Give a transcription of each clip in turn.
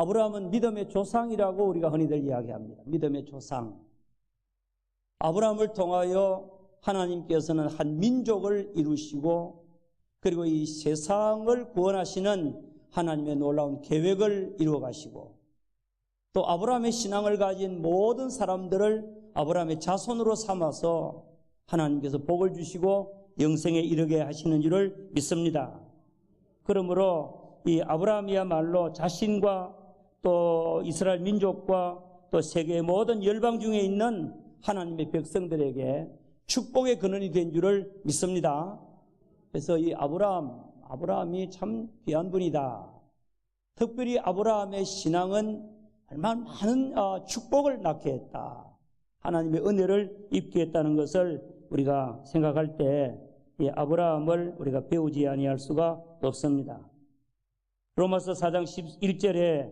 아브라함은 믿음의 조상이라고 우리가 흔히들 이야기합니다. 믿음의 조상. 아브라함을 통하여 하나님께서는 한 민족을 이루시고 그리고 이 세상을 구원하시는 하나님의 놀라운 계획을 이루어 가시고 또 아브라함의 신앙을 가진 모든 사람들을 아브라함의 자손으로 삼아서 하나님께서 복을 주시고 영생에 이르게 하시는 줄을 믿습니다. 그러므로 이 아브라함이야말로 자신과 또 이스라엘 민족과 또 세계의 모든 열방 중에 있는 하나님의 백성들에게 축복의 근원이 된 줄을 믿습니다. 그래서 이 아브라함이 참 귀한 분이다. 특별히 아브라함의 신앙은 얼마나 많은 축복을 낳게 했다. 하나님의 은혜를 입게 했다는 것을 우리가 생각할 때 이 아브라함을 우리가 배우지 아니할 수가 없습니다. 로마서 4장 11절에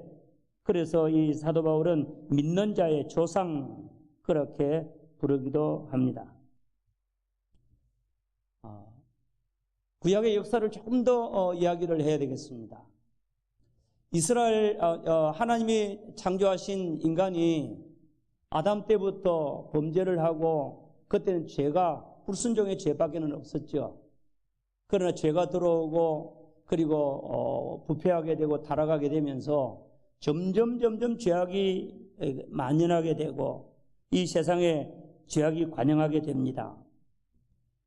그래서 이 사도 바울은 믿는 자의 조상 그렇게 부르기도 합니다. 구약의 역사를 조금 더 이야기를 해야 되겠습니다. 이스라엘 하나님이 창조하신 인간이 아담 때부터 범죄를 하고 그때는 죄가 불순종의 죄밖에는 없었죠. 그러나 죄가 들어오고 그리고 부패하게 되고 타락하게 되면서 점점 죄악이 만연하게 되고 이 세상에 죄악이 관영하게 됩니다.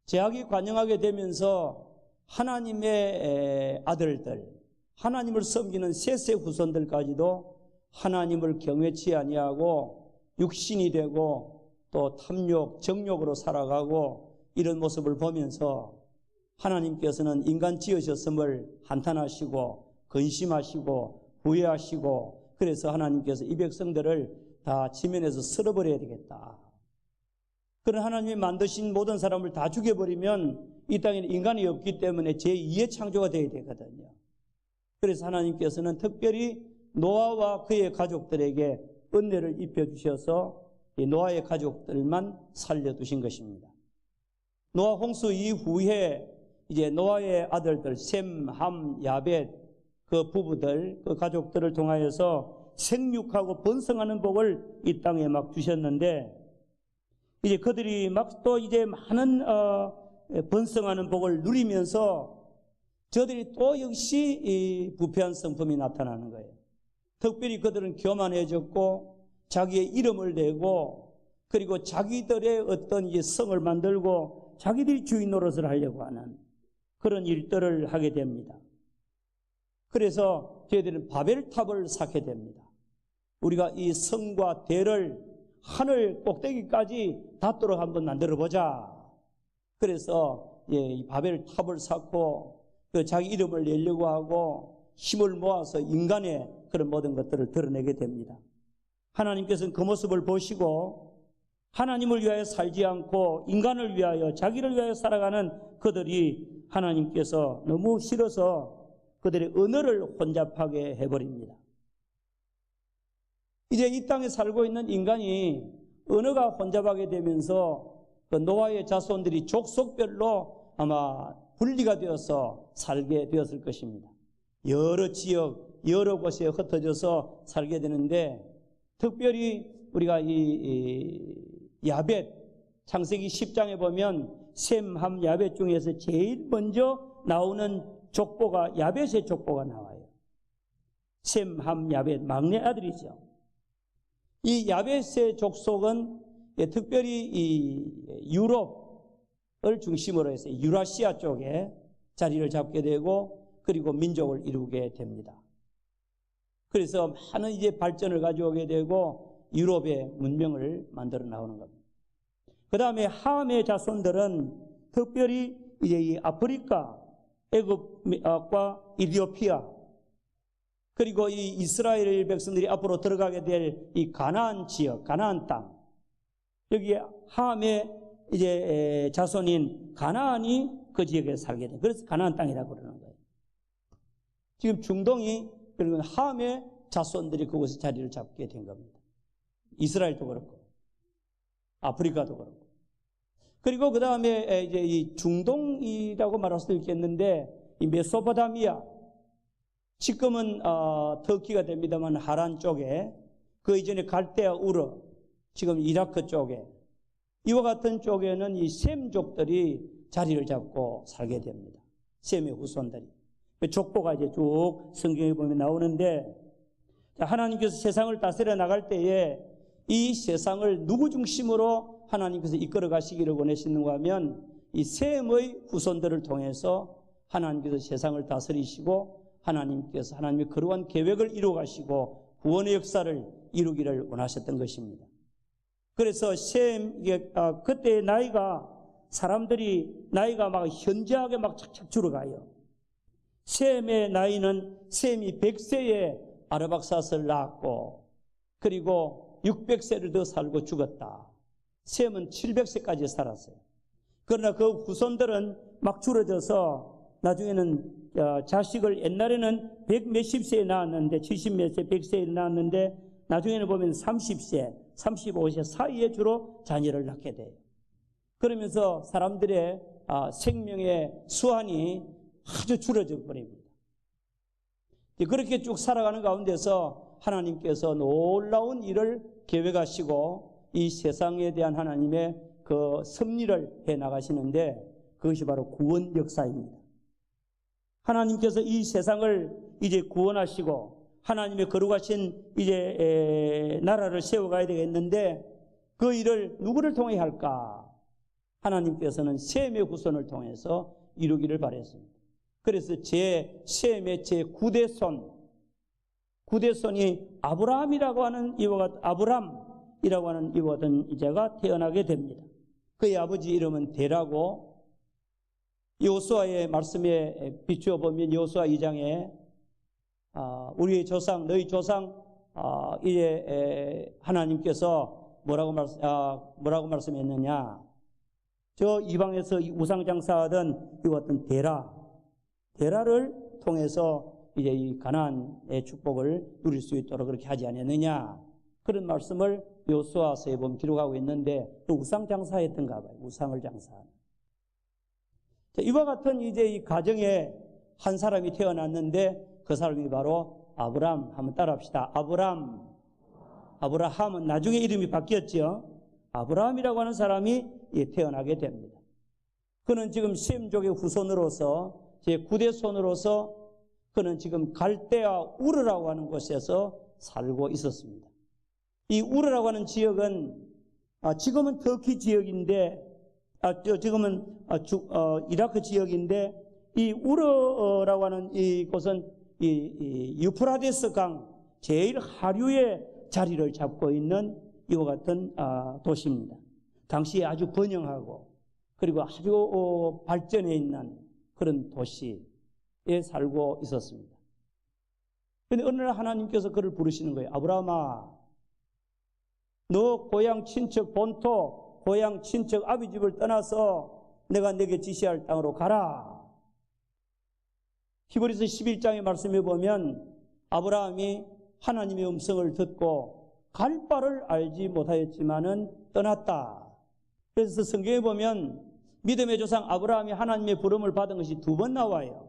죄악이 관영하게 되면서 하나님의 아들들, 하나님을 섬기는 셋세 후손들까지도 하나님을 경외치 아니하고 육신이 되고 또 탐욕, 정욕으로 살아가고 이런 모습을 보면서 하나님께서는 인간 지으셨음을 한탄하시고 근심하시고 후회하시고 그래서 하나님께서 이 백성들을 다 지면에서 쓸어버려야 되겠다. 그런 하나님이 만드신 모든 사람을 다 죽여버리면 이 땅에는 인간이 없기 때문에 제2의 창조가 되어야 되거든요. 그래서 하나님께서는 특별히 노아와 그의 가족들에게 은혜를 입혀주셔서 이 노아의 가족들만 살려두신 것입니다. 노아 홍수 이후에 이제 노아의 아들들 셈, 함, 야벳 그 부부들, 그 가족들을 통하여서 생육하고 번성하는 복을 이 땅에 막 주셨는데 이제 그들이 막 또 이제 많은 번성하는 복을 누리면서 저들이 또 역시 이 부패한 성품이 나타나는 거예요. 특별히 그들은 교만해졌고 자기의 이름을 내고 그리고 자기들의 어떤 이제 성을 만들고 자기들이 주인 노릇을 하려고 하는 그런 일들을 하게 됩니다. 그래서 저희들은 바벨탑을 쌓게 됩니다. 우리가 이 성과 대를 하늘 꼭대기까지 닿도록 한번 만들어보자. 그래서 이 바벨탑을 쌓고 자기 이름을 내려고 하고 힘을 모아서 인간의 그런 모든 것들을 드러내게 됩니다. 하나님께서는 그 모습을 보시고 하나님을 위하여 살지 않고 인간을 위하여 자기를 위하여 살아가는 그들이 하나님께서 너무 싫어서 그들의 언어를 혼잡하게 해버립니다. 이제 이 땅에 살고 있는 인간이 언어가 혼잡하게 되면서 그 노아의 자손들이 족속별로 아마 분리가 되어서 살게 되었을 것입니다. 여러 지역, 여러 곳에 흩어져서 살게 되는데 특별히 우리가 이 야벳, 창세기 10장에 보면 셈, 함, 야벳 중에서 제일 먼저 나오는 족보가 야벳의 족보가 나와요. 셈, 함, 야벳, 막내 아들이죠. 이 야벳의 족속은 특별히 이 유럽을 중심으로 해서 유라시아 쪽에 자리를 잡게 되고 그리고 민족을 이루게 됩니다. 그래서 많은 이제 발전을 가져오게 되고 유럽의 문명을 만들어 나오는 겁니다. 그 다음에 함의 자손들은 특별히 이제 이 아프리카, 애굽과 이디오피아 그리고 이 이스라엘 백성들이 앞으로 들어가게 될 이 가나안 지역, 가나안 땅 여기에 함의 이제 자손인 가나안이 그 지역에 살게 돼. 그래서 가나안 땅이라고 그러는 거예요. 지금 중동이 그리고 함의 자손들이 그곳에 자리를 잡게 된 겁니다. 이스라엘도 그렇고 아프리카도 그렇고 그리고 그 다음에 이제 이 중동이라고 말할 수도 있겠는데 이 메소포타미아 지금은 터키가 됩니다만 하란 쪽에, 그 이전에 갈대아 우르, 지금 이라크 쪽에, 이와 같은 쪽에는 이 셈족들이 자리를 잡고 살게 됩니다. 셈의 후손들이. 족보가 이제 쭉 성경에 보면 나오는데, 하나님께서 세상을 다스려 나갈 때에 이 세상을 누구 중심으로 하나님께서 이끌어 가시기를 원하시는가 하면 이 셈의 후손들을 통해서 하나님께서 세상을 다스리시고 하나님의 거룩한 계획을 이루어 가시고 구원의 역사를 이루기를 원하셨던 것입니다. 그래서 그때 사람들이 나이가 막 현저하게 막 착착 줄어가요. 셈의 나이는 셈이 100세에 아르박사스를 낳았고, 그리고 600세를 더 살고 죽었다. 셈은 700세까지 살았어요. 그러나 그 후손들은 막 줄어져서 나중에는 자식을, 옛날에는 100 몇십 세에 낳았는데, 70 몇 세, 100세에 낳았는데, 나중에는 보면 30세, 35세 사이에 주로 자녀를 낳게 돼요. 그러면서 사람들의 생명의 수완이 아주 줄어져 버립니다. 그렇게 쭉 살아가는 가운데서 하나님께서 놀라운 일을 계획하시고 이 세상에 대한 하나님의 그 섭리를 해 나가시는데, 그것이 바로 구원 역사입니다. 하나님께서 이 세상을 이제 구원하시고 하나님의 거룩하신 이제 나라를 세워가야 되겠는데, 그 일을 누구를 통해 할까? 하나님께서는 셈의 후손을 통해서 이루기를 바랬습니다. 그래서 셈의 제 9대손이 아브라함이라고 하는 아브람이라고 하는 이와 같은 자가 태어나게 됩니다. 그의 아버지 이름은 데라고, 여호수아의 말씀에 비추어 보면 여호수아 2장에 우리의 조상, 너희 조상 이제 하나님께서 뭐라고 말씀했느냐? 저 이방에서 우상 장사하던 이와 같은 데라를 통해서 이제 이 가나안의 축복을 누릴 수 있도록 그렇게 하지 않았느냐? 그런 말씀을 여호수아서에 보면 기록하고 있는데, 또 우상 장사했던가 봐요. 우상을 장사하는. 이와 같은 이제 이 가정에 한 사람이 태어났는데, 그 사람이 바로 아브람. 한번 따라합시다. 아브라함은 나중에 이름이 바뀌었죠. 아브라함이라고 하는 사람이 태어나게 됩니다. 그는 지금 셈족의 후손으로서 제 9대손으로서 그는 지금 갈대아 우르라고 하는 곳에서 살고 있었습니다. 이 우르라고 하는 지역은 지금은 터키 지역인데, 지금은 이라크 지역인데, 이 우르라고 하는 이곳은 이 유프라데스 강 제일 하류에 자리를 잡고 있는 이와 같은 도시입니다. 당시에 아주 번영하고 그리고 아주 발전해 있는 그런 도시에 살고 있었습니다. 그런데 어느 날 하나님께서 그를 부르시는 거예요. 아브라함아, 너 고향 친척 본토, 고향 친척 아비 집을 떠나서 내가 내게 지시할 땅으로 가라. 히브리서 11장의 말씀에 보면 아브라함이 하나님의 음성을 듣고 갈 바를 알지 못하였지만은 떠났다. 그래서 성경에 보면 믿음의 조상 아브라함이 하나님의 부름을 받은 것이 2번 나와요.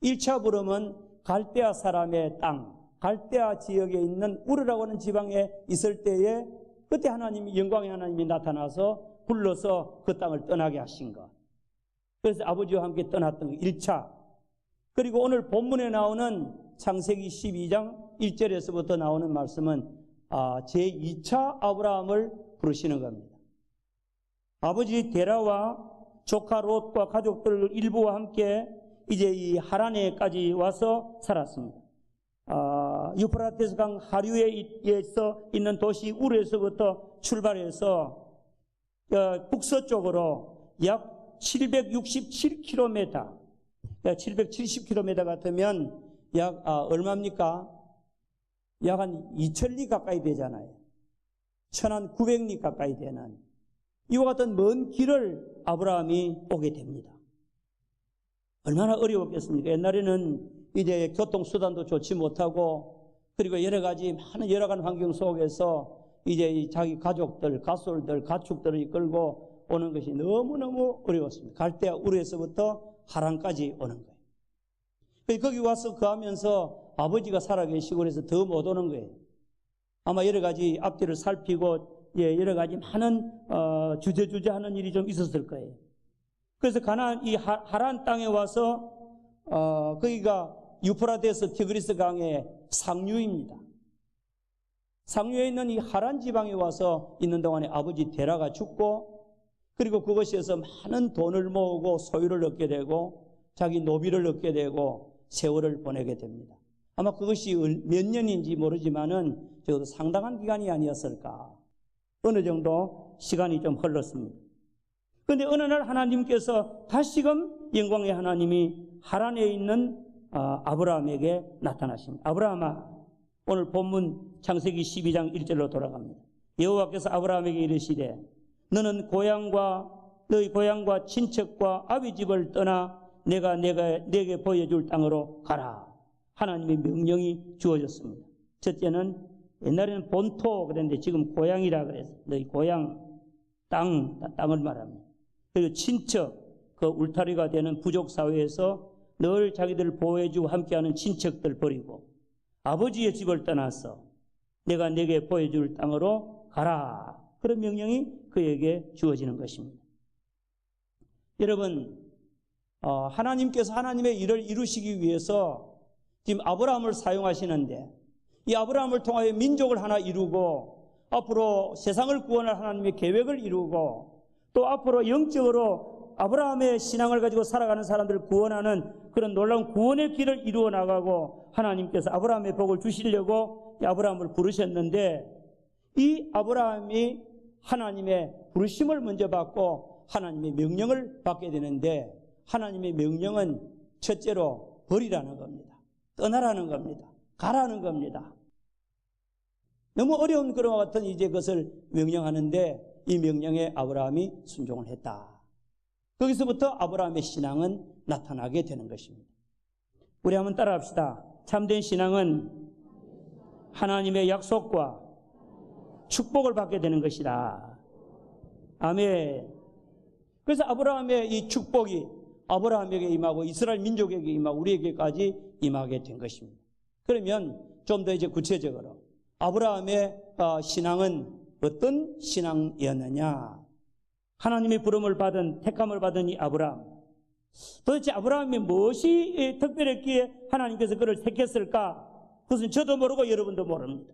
1차 부름은 갈대아 사람의 땅, 갈대아 지역에 있는 우르라고 하는 지방에 있을 때에 그때 영광의 하나님이 나타나서 불러서 그 땅을 떠나게 하신 것. 그래서 아버지와 함께 떠났던 거 1차. 그리고 오늘 본문에 나오는 창세기 12장 1절에서부터 나오는 말씀은 제2차 아브라함을 부르시는 겁니다. 아버지 데라와 조카 롯과 가족들 일부와 함께 이제 이 하란에까지 와서 살았습니다. 유프라테스 강 하류에 있는 도시 우르에서부터 출발해서 북서쪽으로 약 767km, 770km 같으면 약 얼마입니까? 약 한 2000리 가까이 되잖아요. 1900리 가까이 되는 이와 같은 먼 길을 아브라함이 오게 됩니다. 얼마나 어려웠겠습니까? 옛날에는 이제 교통수단도 좋지 못하고 그리고 여러 가지 많은 열악한 환경 속에서 이제 자기 가족들, 가솔들, 가축들을 이끌고 오는 것이 너무너무 어려웠습니다. 갈대아 우르에서부터 하란까지 오는 거예요. 거기 와서 거하면서 아버지가 살아계시고 그래서 더 못 오는 거예요. 아마 여러 가지 앞뒤를 살피고 여러 가지 많은 주저주저 하는 일이 좀 있었을 거예요. 그래서 가나안 이 하란 땅에 와서 거기가 유프라데스 티그리스 강의 상류입니다. 상류에 있는 이 하란 지방에 와서 있는 동안에 아버지 데라가 죽고, 그리고 그것에서 많은 돈을 모으고 소유를 얻게 되고 자기 노비를 얻게 되고 세월을 보내게 됩니다. 아마 그것이 몇 년인지 모르지만은 적어도 상당한 기간이 아니었을까. 어느 정도 시간이 좀 흘렀습니다. 그런데 어느 날 하나님께서 다시금 영광의 하나님이 하란에 있는 아브라함에게 나타나십니다. 아브라함아, 오늘 본문 창세기 12장 1절로 돌아갑니다. 여호와께서 아브라함에게 이르시되 너는 너희 고향과 친척과 아비 집을 떠나 내가 내게 보여줄 땅으로 가라. 하나님의 명령이 주어졌습니다. 첫째는 옛날에는 본토 그랬는데 지금 고향이라 그래서 너희 고향 땅을 말합니다. 그리고 친척, 그 울타리가 되는 부족 사회에서 늘 자기들을 보호해주고 함께하는 친척들 버리고 아버지의 집을 떠나서 내가 내게 보여줄 땅으로 가라. 그런 명령이 그에게 주어지는 것입니다. 여러분, 하나님께서 하나님의 일을 이루시기 위해서 지금 아브라함을 사용하시는데, 이 아브라함을 통하여 민족을 하나 이루고 앞으로 세상을 구원할 하나님의 계획을 이루고 또 앞으로 영적으로 아브라함의 신앙을 가지고 살아가는 사람들을 구원하는 그런 놀라운 구원의 길을 이루어 나가고 하나님께서 아브라함의 복을 주시려고 이 아브라함을 부르셨는데, 이 아브라함이 하나님의 부르심을 먼저 받고 하나님의 명령을 받게 되는데, 하나님의 명령은 첫째로 버리라는 겁니다. 떠나라는 겁니다. 가라는 겁니다. 너무 어려운 그런 것 같은 이제 그것을 명령하는데 이 명령에 아브라함이 순종을 했다. 거기서부터 아브라함의 신앙은 나타나게 되는 것입니다. 우리 한번 따라합시다. 참된 신앙은 하나님의 약속과 축복을 받게 되는 것이다. 아멘. 그래서 아브라함의 이 축복이 아브라함에게 임하고 이스라엘 민족에게 임하고 우리에게까지 임하게 된 것입니다. 그러면 좀 더 이제 구체적으로 아브라함의 신앙은 어떤 신앙이었느냐? 하나님의 부름을 받은, 택함을 받은 이 아브라함, 도대체 아브라함이 무엇이 특별했기에 하나님께서 그를 택했을까? 그것은 저도 모르고 여러분도 모릅니다.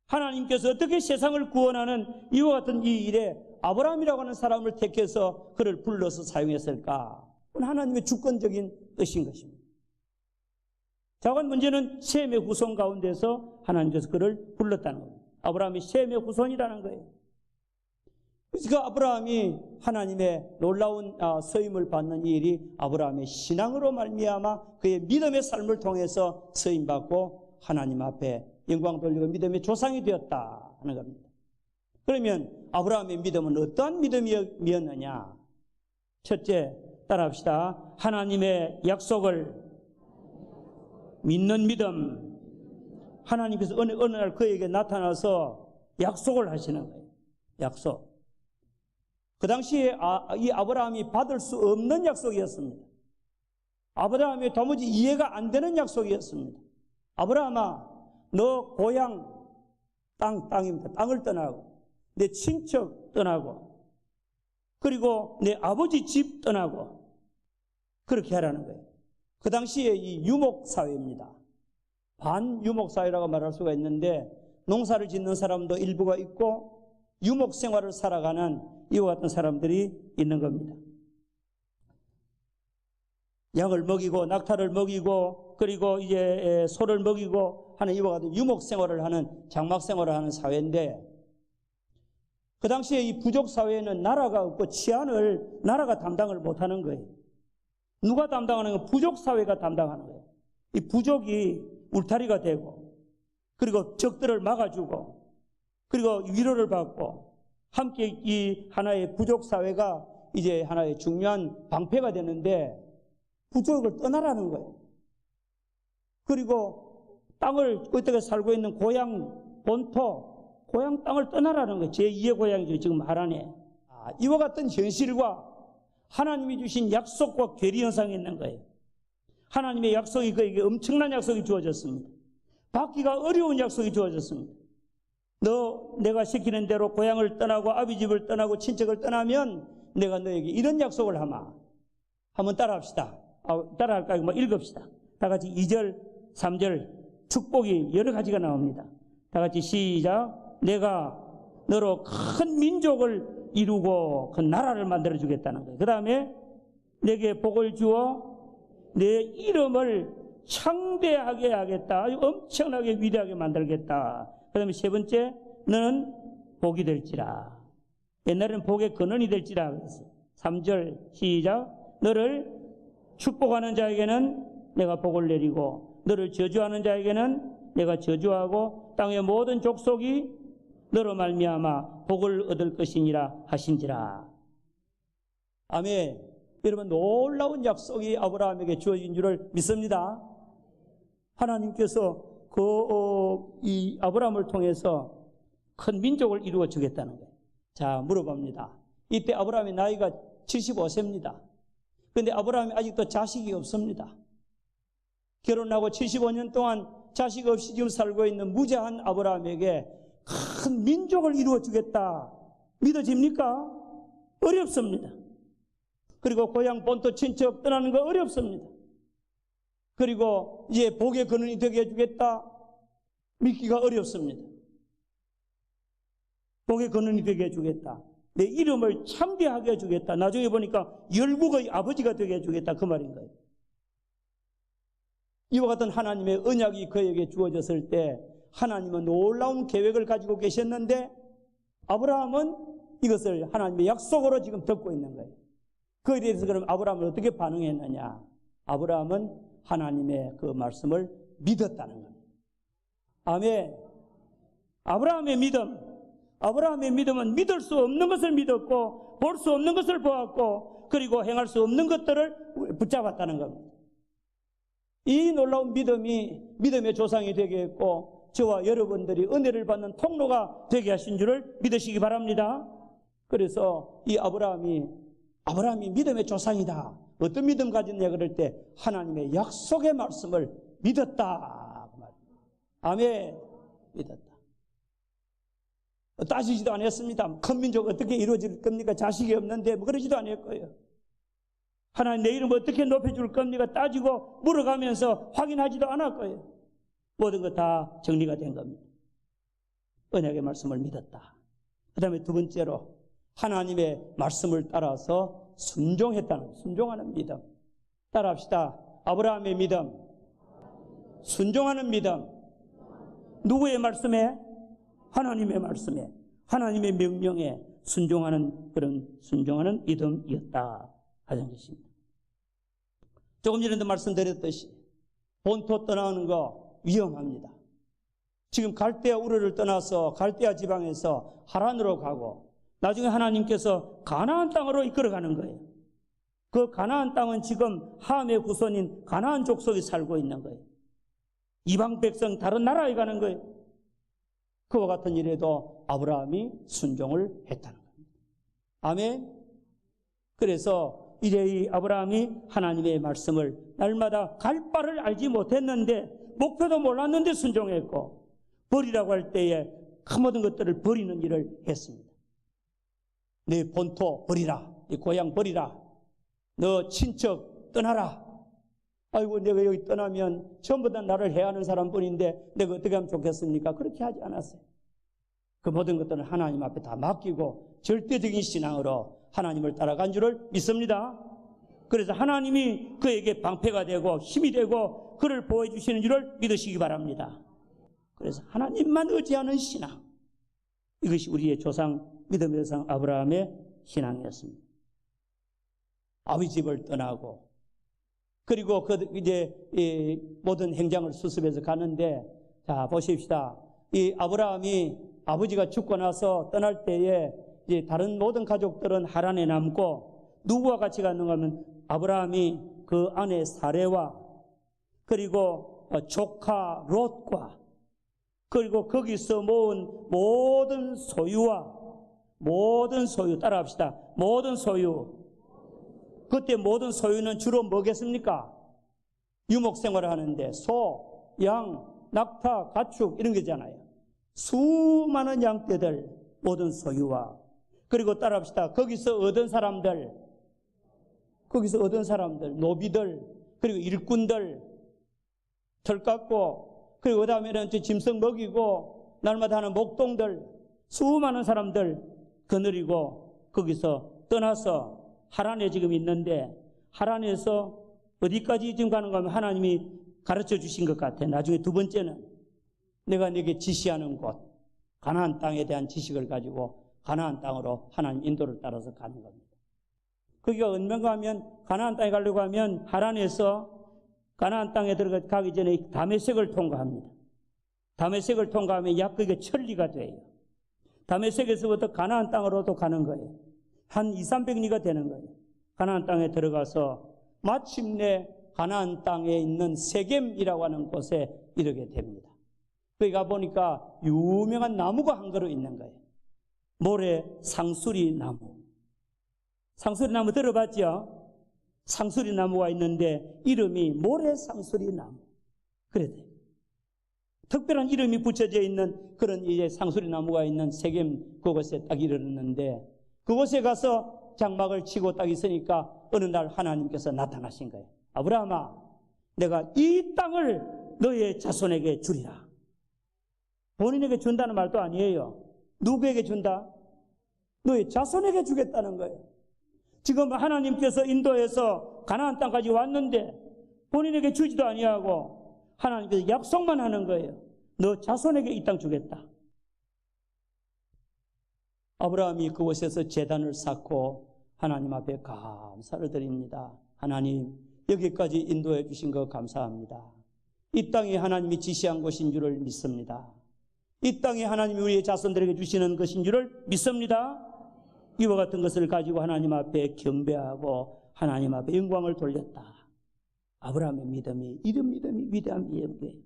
하나님께서 어떻게 세상을 구원하는 이와 같은 이 일에 아브라함이라고 하는 사람을 택해서 그를 불러서 사용했을까? 그건 하나님의 주권적인 뜻인 것입니다. 작은 문제는 셈의 후손 가운데서 하나님께서 그를 불렀다는 겁니다. 아브라함이 셈의 후손이라는 거예요. 그러니까 아브라함이 하나님의 놀라운 서임을 받는 이 일이 아브라함의 신앙으로 말미암아 그의 믿음의 삶을 통해서 서임받고 하나님 앞에 영광 돌리고 믿음의 조상이 되었다 하는 겁니다. 그러면 아브라함의 믿음은 어떠한 믿음이었느냐? 첫째, 따라합시다. 하나님의 약속을 믿는 믿음. 하나님께서 어느 날 그에게 나타나서 약속을 하시는 거예요. 약속. 그 당시에 이 아브라함이 받을 수 없는 약속이었습니다. 아브라함이 도무지 이해가 안 되는 약속이었습니다. 아브라함아, 너 고향 땅입니다. 땅을 떠나고 내 친척 떠나고 그리고 내 아버지 집 떠나고 그렇게 하라는 거예요. 그 당시에 이 유목사회입니다. 반유목사회라고 말할 수가 있는데 농사를 짓는 사람도 일부가 있고 유목생활을 살아가는 이와 같은 사람들이 있는 겁니다. 양을 먹이고 낙타를 먹이고 그리고 이제 소를 먹이고 하는 이와 같은 유목생활을 하는 장막생활을 하는 사회인데, 그 당시에 이 부족사회에는 나라가 없고 치안을 나라가 담당을 못하는 거예요. 누가 담당하는 건 부족사회가 담당하는 거예요. 이 부족이 울타리가 되고 그리고 적들을 막아주고 그리고 위로를 받고 함께 이 하나의 부족사회가 이제 하나의 중요한 방패가 되는데 부족을 떠나라는 거예요. 그리고 땅을 그때 살고 있는 고향 본토 고향 땅을 떠나라는 거예요. 제2의 고향이죠. 지금 하란에. 이와 같은 현실과 하나님이 주신 약속과 괴리 현상이 있는 거예요. 하나님의 약속이 그에게 엄청난 약속이 주어졌습니다. 받기가 어려운 약속이 주어졌습니다. 너 내가 시키는 대로 고향을 떠나고 아비 집을 떠나고 친척을 떠나면 내가 너에게 이런 약속을 하마. 한번 따라합시다. 따라할까요? 읽읍시다. 다 같이 2절, 3절 축복이 여러 가지가 나옵니다. 다 같이 시작. 내가 너로 큰 민족을 이루고 큰 나라를 만들어 주겠다는 거예요. 그 다음에 내게 복을 주어 내 이름을 창대하게 하겠다. 아주 엄청나게 위대하게 만들겠다. 그 다음에 세 번째, 너는 복이 될지라. 옛날에는 복의 근원이 될지라 그랬어요. 3절 시작. 너를 축복하는 자에게는 내가 복을 내리고 너를 저주하는 자에게는 내가 저주하고 땅의 모든 족속이 너로 말미암아 복을 얻을 것이니라 하신지라. 아멘. 여러분, 놀라운 약속이 아브라함에게 주어진 줄을 믿습니다. 하나님께서 이 아브라함을 통해서 큰 민족을 이루어 주겠다는 거예요. 자, 물어봅니다. 이때 아브라함의 나이가 75세입니다. 그런데 아브라함이 아직도 자식이 없습니다. 결혼하고 75년 동안 자식 없이 지금 살고 있는 무자한 아브라함에게 큰 민족을 이루어 주겠다. 믿어집니까? 어렵습니다. 그리고 고향 본토 친척 떠나는 거 어렵습니다. 그리고 이제 복의 근원이 되게 해주겠다. 믿기가 어렵습니다. 복의 근원이 되게 해주겠다. 내 이름을 창대하게 해주겠다. 나중에 보니까 열국의 아버지가 되게 해주겠다. 그 말인 거예요. 이와 같은 하나님의 언약이 그에게 주어졌을 때 하나님은 놀라운 계획을 가지고 계셨는데 아브라함은 이것을 하나님의 약속으로 지금 듣고 있는 거예요. 그에 대해서 그럼 아브라함은 어떻게 반응했느냐? 아브라함은 하나님의 그 말씀을 믿었다는 겁니다. 아멘. 아브라함의 믿음은 믿을 수 없는 것을 믿었고 볼 수 없는 것을 보았고 그리고 행할 수 없는 것들을 붙잡았다는 겁니다. 이 놀라운 믿음이 믿음의 조상이 되게 했고 저와 여러분들이 은혜를 받는 통로가 되게 하신 줄을 믿으시기 바랍니다. 그래서 이 아브라함이 믿음의 조상이다. 어떤 믿음 가졌냐 그럴 때 하나님의 약속의 말씀을 믿었다. 아멘. 믿었다. 따지지도 않았습니다. 큰 민족 어떻게 이루어질 겁니까? 자식이 없는데 뭐 그러지도 않을 거예요. 하나님 내 이름 어떻게 높여줄 겁니까? 따지고 물어가면서 확인하지도 않을 거예요. 모든 것 다 정리가 된 겁니다. 언약의 말씀을 믿었다. 그 다음에 두 번째로 하나님의 말씀을 따라서 순종하는 믿음. 따라합시다. 아브라함의 믿음, 순종하는 믿음. 누구의 말씀에? 하나님의 말씀에, 하나님의 명령에 순종하는 믿음이었다 하는 것입니다. 조금 전에도 말씀드렸듯이 본토 떠나는 거 위험합니다. 지금 갈대아 우르를 떠나서 갈대아 지방에서 하란으로 가고 나중에 하나님께서 가나안 땅으로 이끌어가는 거예요. 그 가나안 땅은 지금 함의 후손인 가나안 족속이 살고 있는 거예요. 이방 백성 다른 나라에 가는 거예요. 그와 같은 일에도 아브라함이 순종을 했다는 겁니다. 아멘. 그래서 이제 이 아브라함이 하나님의 말씀을 날마다 갈 바를 알지 못했는데 목표도 몰랐는데 순종했고 버리라고 할 때에 그 모든 것들을 버리는 일을 했습니다. 내 본토 버리라. 네 고향 버리라. 너 친척 떠나라. 아이고 내가 여기 떠나면 전부 다 나를 해하는 사람뿐인데 내가 어떻게 하면 좋겠습니까? 그렇게 하지 않았어요. 그 모든 것들은 하나님 앞에 다 맡기고 절대적인 신앙으로 하나님을 따라간 줄을 믿습니다. 그래서 하나님이 그에게 방패가 되고 힘이 되고 그를 보호해 주시는 줄을 믿으시기 바랍니다. 그래서 하나님만 의지하는 신앙, 이것이 우리의 조상 믿음의 조상 아브라함의 신앙이었습니다. 아비 집을 떠나고 그리고 이제 이 모든 행장을 수습해서 가는데, 자 보십시다. 이 아브라함이 아버지가 죽고 나서 떠날 때에 이제 다른 모든 가족들은 하란에 남고 누구와 같이 갔는가 하면 아브라함이 그 아내 사레와 그리고 조카 롯과 그리고 거기서 모은 모든 소유와 모든 소유, 따라합시다. 모든 소유. 그때 모든 소유는 주로 뭐겠습니까? 유목 생활을 하는데 소, 양, 낙타, 가축 이런 게잖아요. 수많은 양떼들 모든 소유와 그리고 따라합시다. 거기서 얻은 사람들, 노비들, 그리고 일꾼들, 털 깎고, 그리고 그 다음에는 짐승 먹이고, 날마다 하는 목동들, 수많은 사람들 거느리고, 거기서 떠나서 하란에 지금 있는데, 하란에서 어디까지 지금 가는가 하면 하나님이 가르쳐 주신 것 같아. 나중에 두 번째는 내가 네게 지시하는 곳, 가나안 땅에 대한 지식을 가지고 가나안 땅으로 하나님 인도를 따라서 가는 겁니다. 거기가 얼마가 하면 가나안 땅에 가려고 하면 하란에서 가나안 땅에 들어가기 전에 다메섹을 통과합니다. 다메섹을 통과하면 약 그게 천리가 돼요. 다메섹에서부터 가나안 땅으로도 가는 거예요. 한 200~300리가 되는 거예요. 가나안 땅에 들어가서 마침내 가나안 땅에 있는 세겜이라고 하는 곳에 이르게 됩니다. 거기 가보니까 유명한 나무가 한 그루 있는 거예요. 모래 상수리 나무. 상수리 나무 들어봤죠? 상수리 나무가 있는데 이름이 모래 상수리 나무. 그래 돼요. 특별한 이름이 붙여져 있는 그런 이제 상수리 나무가 있는 세겜 그곳에 딱 이르렀는데 그곳에 가서 장막을 치고 딱 있으니까 어느 날 하나님께서 나타나신 거예요. 아브라함아, 내가 이 땅을 너의 자손에게 주리라. 본인에게 준다는 말도 아니에요. 누구에게 준다? 너의 자손에게 주겠다는 거예요. 지금 하나님께서 인도해서 가나안 땅까지 왔는데 본인에게 주지도 아니하고 하나님께서 약속만 하는 거예요. 너 자손에게 이 땅 주겠다. 아브라함이 그곳에서 제단을 쌓고 하나님 앞에 감사를 드립니다. 하나님, 여기까지 인도해 주신 것 감사합니다. 이 땅이 하나님이 지시한 곳인 줄을 믿습니다. 이 땅이 하나님이 우리의 자손들에게 주시는 것인 줄을 믿습니다. 이와 같은 것을 가지고 하나님 앞에 경배하고 하나님 앞에 영광을 돌렸다. 아브라함의 믿음이, 이런 믿음이 위대한 믿음이에요.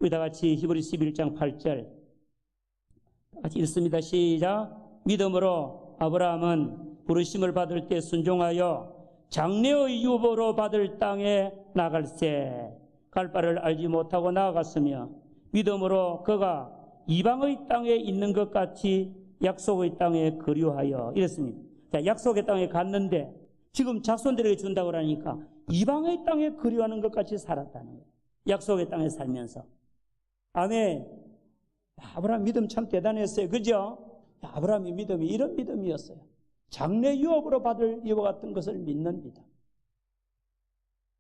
우리 다 같이 히브리 11장 8절 같이 읽습니다. 시작. 믿음으로 아브라함은 부르심을 받을 때 순종하여 장래의 유보로 받을 땅에 나갈새 갈 바를 알지 못하고 나아갔으며 믿음으로 그가 이방의 땅에 있는 것 같이 약속의 땅에 거류하여 이랬습니다. 자, 약속의 땅에 갔는데 지금 자손들에게 준다고 하니까 이방의 땅에 거류하는 것 같이 살았다는 거예요. 약속의 땅에 살면서. 아멘. 아브라함 믿음 참 대단했어요. 그죠? 아브라함의 믿음이 이런 믿음이었어요. 장래 유업으로 받을 이와 같은 것을 믿는 믿음.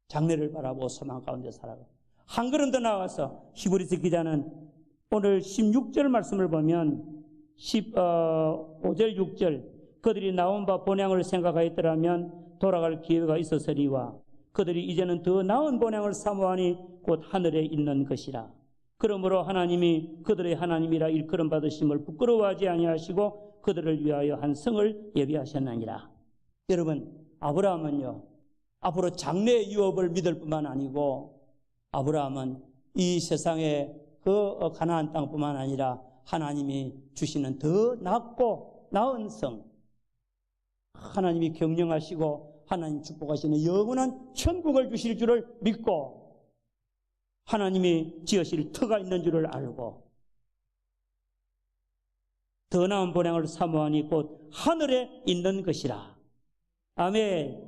장래를 바라보고 소망 가운데 살아가. 한 걸음 더 나와서 히브리서 기자는 오늘 16절 말씀을 보면 5절 6절 그들이 나온 바 본향을 생각하였더라면 돌아갈 기회가 있었으리와 그들이 이제는 더 나은 본향을 사모하니 곧 하늘에 있는 것이라. 그러므로 하나님이 그들의 하나님이라 일컬음 받으심을 부끄러워하지 아니하시고 그들을 위하여 한 성을 예비하셨느니라. 여러분, 아브라함은요, 앞으로 장래의 유업을 믿을 뿐만 아니고 아브라함은 이 세상에 그 가나안 땅뿐만 아니라 하나님이 주시는 더 낫고 나은 성, 하나님이 경영하시고 하나님 축복하시는 영원한 천국을 주실 줄을 믿고 하나님이 지으실 터가 있는 줄을 알고 더 나은 본향을 사모하니 곧 하늘에 있는 것이라. 아멘.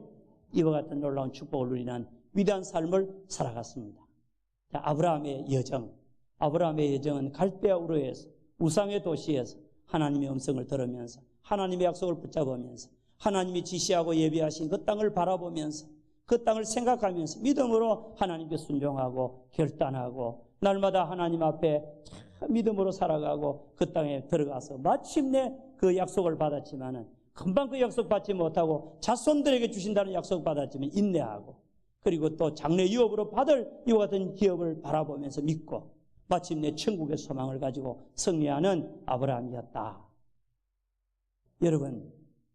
이와 같은 놀라운 축복을 누리는 위대한 삶을 살아갔습니다. 자, 아브라함의 여정. 아브라함의 여정은 갈대아 우르에서 우상의 도시에서 하나님의 음성을 들으면서 하나님의 약속을 붙잡으면서 하나님이 지시하고 예비하신 그 땅을 바라보면서 그 땅을 생각하면서 믿음으로 하나님께 순종하고 결단하고 날마다 하나님 앞에 믿음으로 살아가고 그 땅에 들어가서 마침내 그 약속을 받았지만은 금방 그 약속 받지 못하고 자손들에게 주신다는 약속 받았지만 인내하고 그리고 또 장래 유업으로 받을 이와 같은 기업을 바라보면서 믿고 마침내 천국의 소망을 가지고 승리하는 아브라함이었다. 여러분,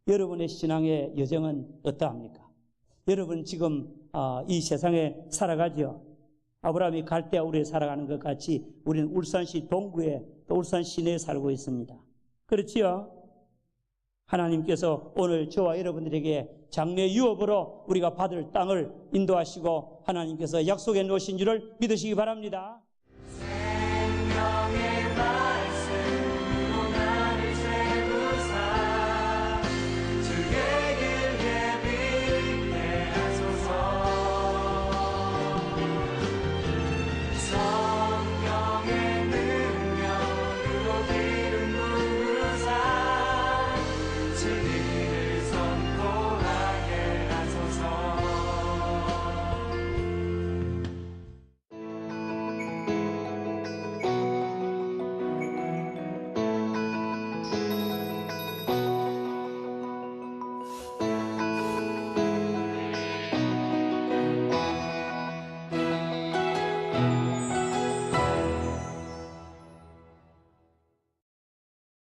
여러분의 신앙의 여정은 어떠합니까? 여러분 지금 이 세상에 살아가죠. 아브라함이 갈대아 우르에 살아가는 것 같이 우리는 울산시 동구에 또 울산 시내에 살고 있습니다. 그렇지요? 하나님께서 오늘 저와 여러분들에게 장래 유업으로 우리가 받을 땅을 인도하시고 하나님께서 약속해 놓으신 줄을 믿으시기 바랍니다. 생명의